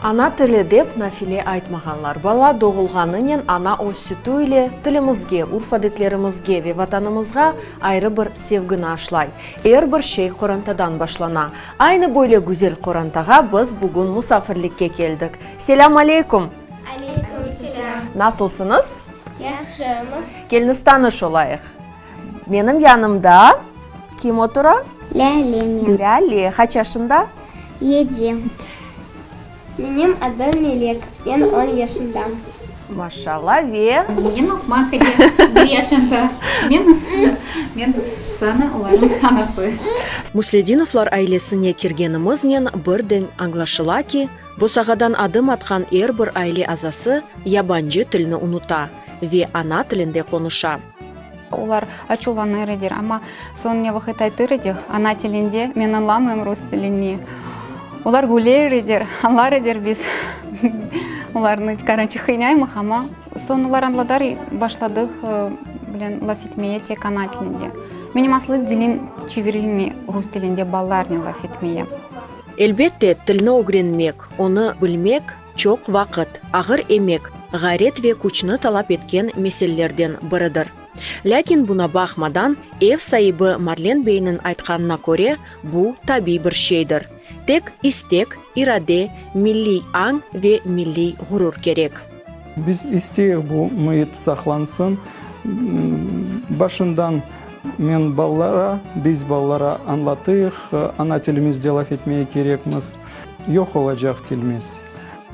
Ана тілі деп нафиле айтмағанлар. Бала doğulғанынен ана о сүті үлі тілімізге, урфадетлерімізге ве ватанымызға айры бір sevgini ашлай. Эр бір шей қорантадан башлана. Айны бойлы güzel қорантаға біз бүгін мұсафірлікке келдік. Селам алейкум. Алейкум селам. Насылсınız? Yaxşımız. Келініс таныш олайық. Менің янымда кім отыра? Ләлем. Ләле. Қач yaşında? 7. Benim adım Melek. Ben 10 yaşındayım. Машалла ве. Мен Усман Хади, 1 yaşında. Мен Сана олардың анасы. Муслединовлар айлесіне кергенімізнен бірден аңлашыла ки, босағадан адым атқан ер бір айле азасы ябанжы тіліні ұнута ве ана тілінде конуша. Олар ачуланы редер, ама сон не вахытай редер, ана тілінде мен анламайм рус тіліне. Олар гулей редер, анлар редер біз. Оларны каранчы хыйнаймых, ама сон олар анладар башладық лафитмее тек ана тілінде. Менің аслы дилим чеверилме рус тілінде балларны лафитмее. Элбетте тіліні огренмек, оны білмек чоқ вақыт, ағыр емек, ғайрет ве күчні талап еткен меселлерден бірідір. Ләкин бұна бақмадан эв сайыбы Марлен бейнің айтқанына көре бұл таби бір шейдір. Тек истек, ираде, милли аң ве милли ғұрур керек. Біз истейік бұл мұйыт сақлансын. Башындан мен баллара, біз баллара анлатыйық, ана тілімізде лаф етмeye керекміз. Йоқ олacak тіліміз.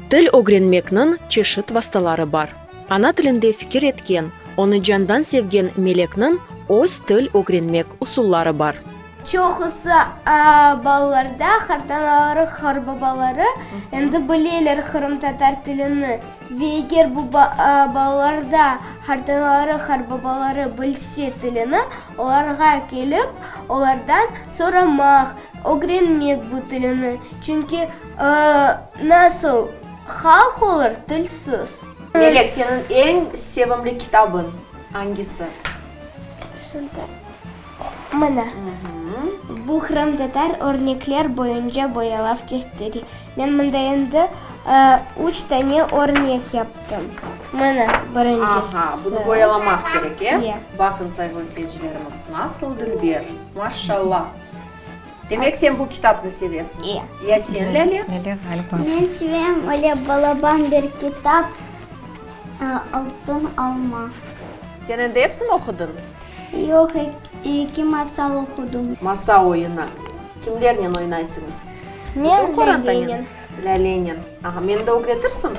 Тіл огренмекнің чешіт васталары бар. Ана тілінде fikir еткен, оны жандан sevген Meлекнің өз тіл огренмек усуллары бар. Çoxusu балаларда хартаналары, харбабалары енді білелер Қырым татар тіліні. Ve егер bu балаларда хартаналары, харбабалары білсе тіліні, оларға келіп, олардан сорамақ, огренмек bu тіліні. Çünkü nasıl халық олар тілсіз. Melek, senin en sevimli kitabın hangisi? Şurada. Mana. Bu Қырым татар örnekler boyunca boyalaf çeşitleri. Ben mında endi 3 tane örnek yaptım. Mana birincisi. Aha, bunu boyalamak gerek ya. Yeah. Bakın sayılı seyircilerimiz nasıl Dilber? Maşallah. Demek sen bu kitabını seviyorsun. Yeah. Ya sen Lale? Ben seveyim öyle balaban bir kitap. Altın alma. Senin de hepsini okudun. Yok, 2 masal okudum. Masa oyunu. Kimlerle oynaysınız? Ben Lale'nin. Lale'nin. Aha, beni de öğretirsin.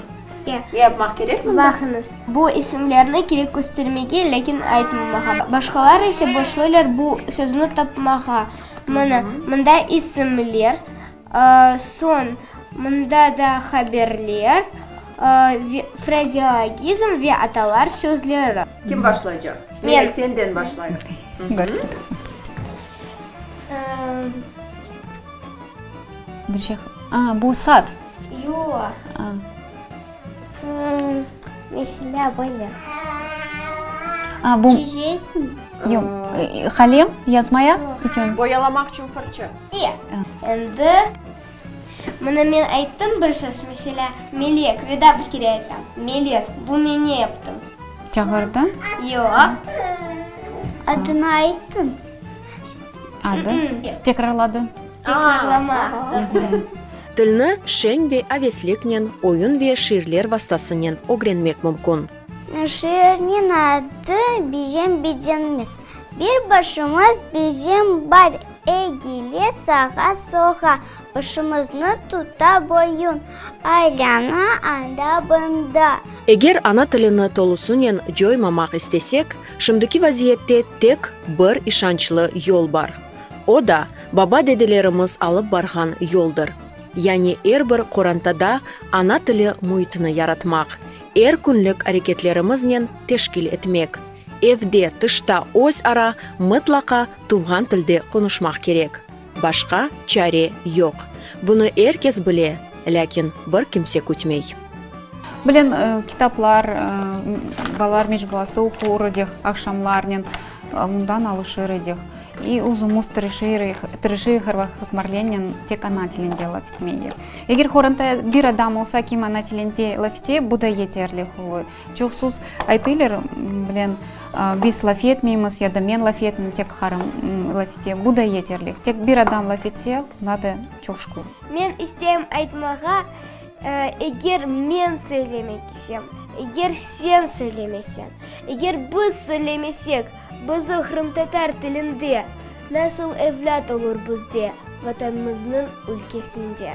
Yeah. Ne yapmak gerek mi? Bakınız, bu isimlerini gerek göstermege, lekin aytmamağa. Başkaları ise başlıyorlar bu sözünü tapmağa. Mında isimler, son mında da haberler, frazeologizm ve atalar sözleri. Kim başlayacak? Melek senden başlayalım. Bu сад. Yok. Mesela böyle. Bu Çizeceksin. yok. Kalem yazmaya için. Boyalamak için fırça. İyi. Şimdi bana ben ayttım bir söz mesela Melek ve da bir kere ayttım. Melek bu ben ne yaptım? Çağırdın. Yok. Adını ayttın. Adı. Tekrarladın. Tekrarlama. Тілні шен ве авеслекнен, ойын ве ширлер вастасынен огренмек мүмкін. Şiirin adı bizim bildiğimiz. Bir başımız bizim var. Egili sağa soğa. Başımızını tuta boyun. Aylana anda bunda. Егер ана тіліні толысынен жоймамақ істесек, шымдыки вазиетте тек бір ишанчлы yol бар. О да, баба деделерimiz алып барған yoldır. Yani er bir қорантада ана тілі мұйтыны яратмақ. Er күнлік әрекетlerimizden teşkil etmek. Evde, tışta, öz ara mutlaka tuğan tilde konuşmak gerek. Başka çare yok. Bunu herkes bile, lakin bir kimse kütmey. Bilen kitaplar, балар мечбасы оқу редех, ақшамларнен, мұндан алышы редех. И узумуз тырышы хырвахтмарленен тек ана тилинде лафитмее. Эгер хоранта бир адам болса ким ана тилинде лафите, буда етерлик улы. Чоксуз айтылер, билен, biz лафетмейміз, яда мен лафетмейм, тек харым лафите, буда етерлик. Тек бир адам лафетсе, надо чокшку. Мен isteyim айтмаға, егер мен сөйлемек исем, егер сен сөйлемесен, егер біз сөйлемесек, біздің хрым-татар тілінде насыл evlat olur bizde, vatanımızın ülkesinde.